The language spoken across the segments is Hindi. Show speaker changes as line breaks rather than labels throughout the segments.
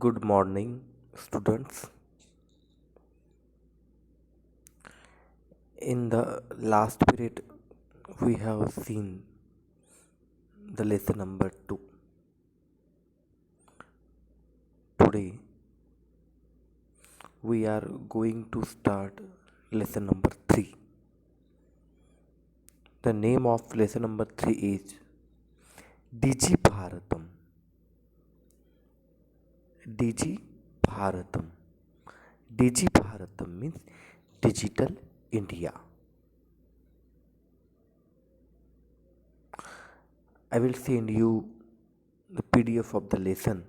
Good morning, students. In the last period, we have seen the lesson number 2. Today, we are going to start lesson number 3. The name of lesson number 3 is Digi Bharatam. Digi Bharatam. Digi Bharatam means Digital India. I will send you the PDF of the lesson.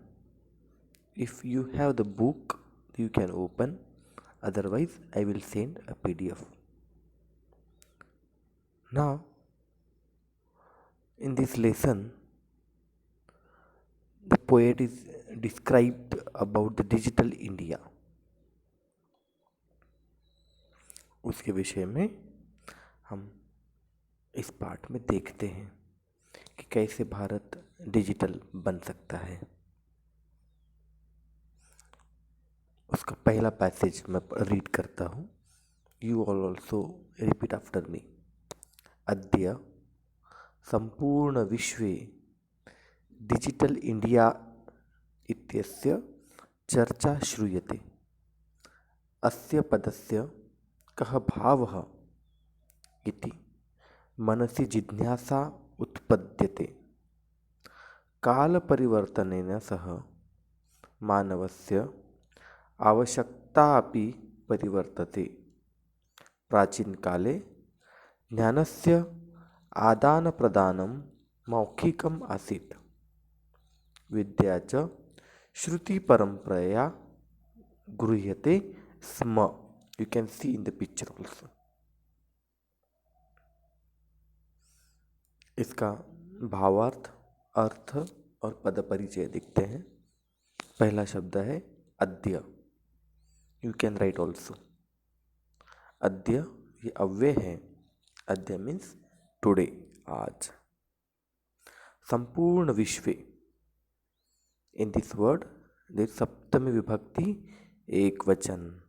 If you have the book, you can open. Otherwise, I will send a PDF. Now, in this lesson, the poet is described about the digital India. उसके विषय में हम इस पाठ में देखते हैं कि कैसे भारत डिजिटल बन सकता है। उसका पहला पैसेज मैं रीड करता हूँ। You all also repeat after me. अद्य संपूर्ण विश्वे डिजिटल इंडिया इत्यस्य चर्चा श्रूयते। अस्य पदस्य कः भावः इति मनसि जिज्ञासा उत्पद्यते। कालपरिवर्तनेन सह मानवस्य आवश्यकता अपि परिवर्तते। प्राचीनकाले ज्ञानस्य आदानप्रदानं मौखिकम् आसीत्। विद्या च श्रुतिपरम्परया गृह्यते स्म। You can see in the picture also. इसका भावार्थ, अर्थ और पद परिचय दिखते हैं। पहला शब्द है अद्य। You can write also. अद्य ये अव्यय है। अद्य मीन्स टुडे, आज। संपूर्ण विश्व, इन दिस वर्ड देयर सप्तमी विभक्ति एक वचन।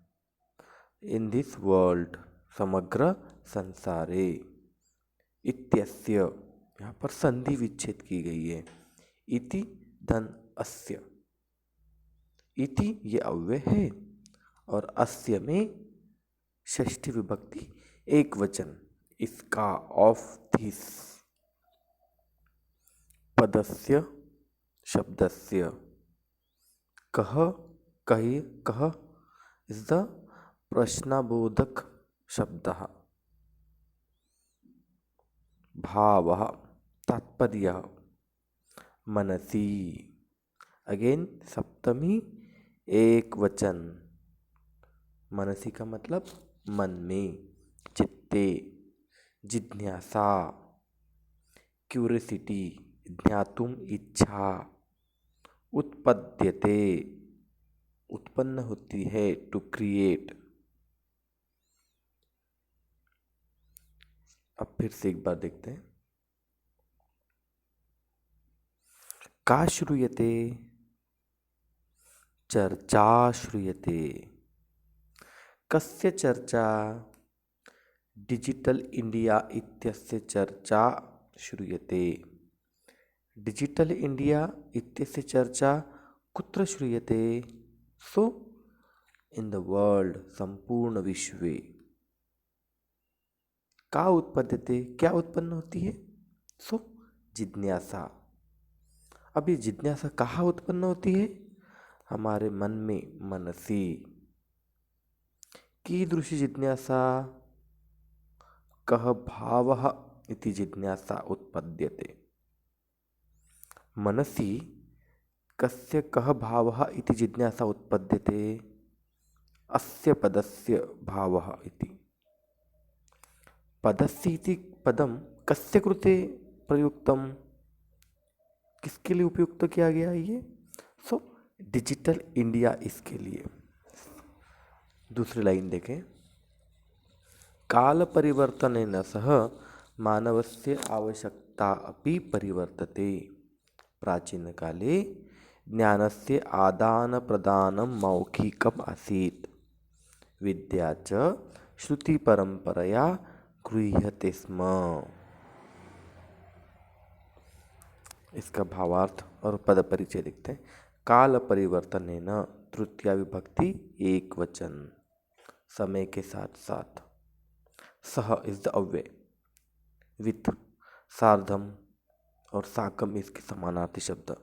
इन दिस वर्ल्ड, समग्र संसारे। इत्यस्य, यहाँ पर संधि विच्छेद की गई है। इति धन अस्य। इति ये अव्यय है और अस्य में षष्ठी विभक्ति एक वचन। इसका, ऑफ दिस। पदस्य, शब्दस्य। कह, कही, कह इज द प्रश्नबोधक शब्दः। भावः, तात्पर्यः। मनसि, अगेन सप्तमी एक वचन। मनसि का मतलब मन में, चित्ते। जिज्ञासा, क्यूरियोसिटी, ज्ञातुम इच्छा। उत्पद्यते, उत्पन्न होती है, टू क्रिएट। अब फिर से एक बार देखते हैं। का श्रूयते, चर्चा श्रूयते। कस्य चर्चा, डिजिटल इंडिया इत्यस्य चर्चा श्रूयते। डिजिटल इंडिया इत्यस्य चर्चा कुत्र श्रूयते। सो इन द वर्ल्ड, संपूर्ण विश्वे। का उत्पद्यते, क्या उत्पन्न होती है। सो जिज्ञासा। अब ये जिज्ञासा कहाँ उत्पन्न होती है। हमारे मन में, मनसि। कीदृशी जिज्ञासा। कः भावः इति जिज्ञासा उत्पद्यते। मनसि कस्य कः भावः इति जिज्ञासा उत्पद्यते। अस्य पदस्य भावः इति। पदस्य इति पदम कस्य कृते प्रयुक्तम, किसके लिए उपयुक्त किया गया है ये। सो डिजिटल इंडिया, इसके लिए। दूसरी लाइन देखें। काल परिवर्तनेन सह मानवस्य आवश्यकता अपि परिवर्तते। प्राचीन काले ज्ञानस्य आदानप्रदानं मौखिकम् आसीत्, विद्या च श्रुतिपरम्परया गृह्यते स्म। इसका भावार्थ और पद परिचय लिखते हैं। काल परिवर्तनेन तृतीया विभक्ति एक वचन, समय के साथ साथ। सह इज द अव्यय, विथ, सार्धम और साकम इसके समानार्थी शब्द।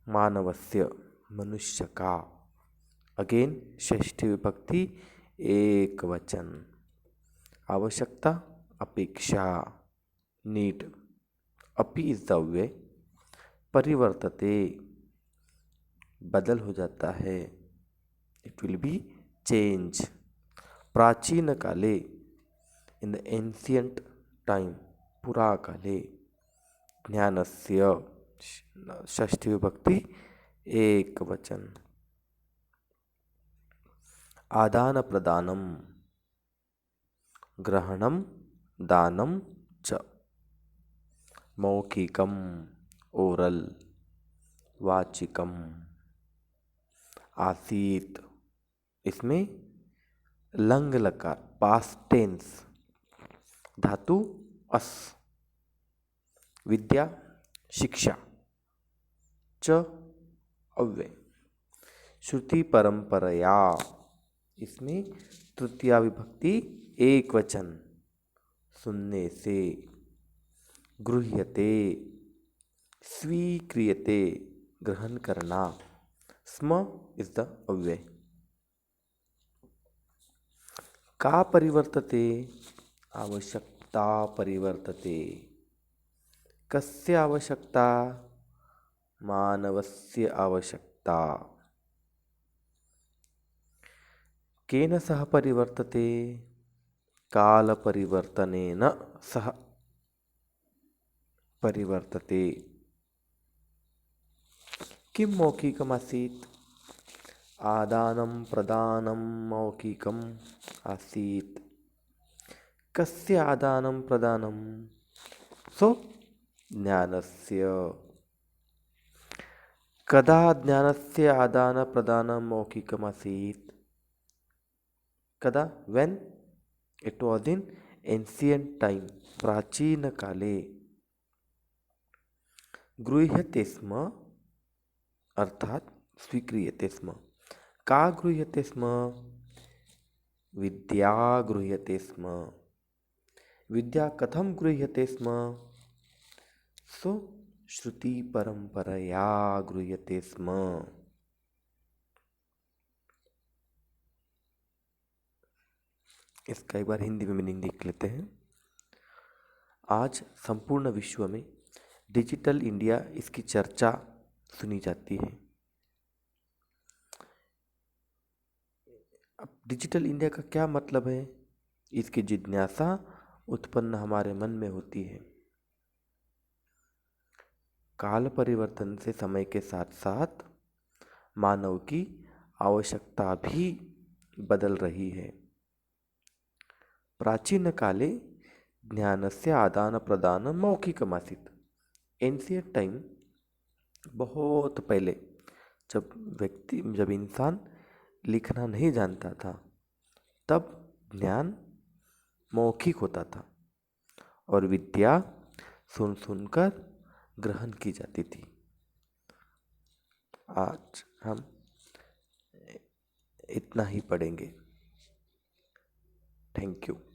मानवस्य मनुष्य का, अगेन षष्ठी विभक्ति एक वचन। आवश्यकता अपेक्षा, नीड। अपि इज द अव्यय, परिवर्तते बदल हो जाता है, इट विल बी चेंज। प्राचीन काले, इन द एंशियंट टाइम, पुरा काले। ज्ञानस्य षष्ठी विभक्ति एक वचन। आदान प्रदानम, ग्रहणम दानम च। मौखिकम ओरल, वाचिकम। आसीत, इसमें लंग लकार पास्ट टेंस, धातु अस। विद्या शिक्षा, च अव्यय। श्रुति परंपरया, इसमें तृतीया विभक्ति एक वचन, सुनने से। गृह्यते स्वीक्रियते, ग्रहण करना। स्म इज द अव्यय। का परिवर्तते, आवश्यकता परिवर्तते। कस्य आवश्यकता, मानवस्य आवश्यकता। केन सह परिवर्तते, काल परिवर्तनेन सह परिवर्तते। किं मौखिकमासीत्, आदानं प्रदानं मौखिकम् आसीत्। कस्य आदानं प्रदानं, सो ज्ञानस्य। कदा ज्ञानस्य आदान प्रदानं मौखिकमासीत्, कदा, when it was in ancient time, प्राचीन काले। गृह्यते स्म अर्थात स्वीक्रियते स्म। का गृह्यते स्म, विद्या गृह्यते स्म। विद्या कथम गृह्यते स्म, सो श्रुति परंपरया गृह्यते स्म। इसका एक बार हिंदी में मीनिंग देख लेते हैं। आज संपूर्ण विश्व में डिजिटल इंडिया, इसकी चर्चा सुनी जाती है। अब डिजिटल इंडिया का क्या मतलब है, इसकी जिज्ञासा उत्पन्न हमारे मन में होती है। काल परिवर्तन से समय के साथ साथ मानव की आवश्यकता भी बदल रही है। प्राचीन काले ज्ञानस्य आदान प्रदान मौखिकमासीत्। एंशियंट टाइम, बहुत पहले, जब इंसान लिखना नहीं जानता था, तब ज्ञान मौखिक होता था और विद्या सुन सुनकर ग्रहण की जाती थी। आज हम इतना ही पढ़ेंगे। Thank you.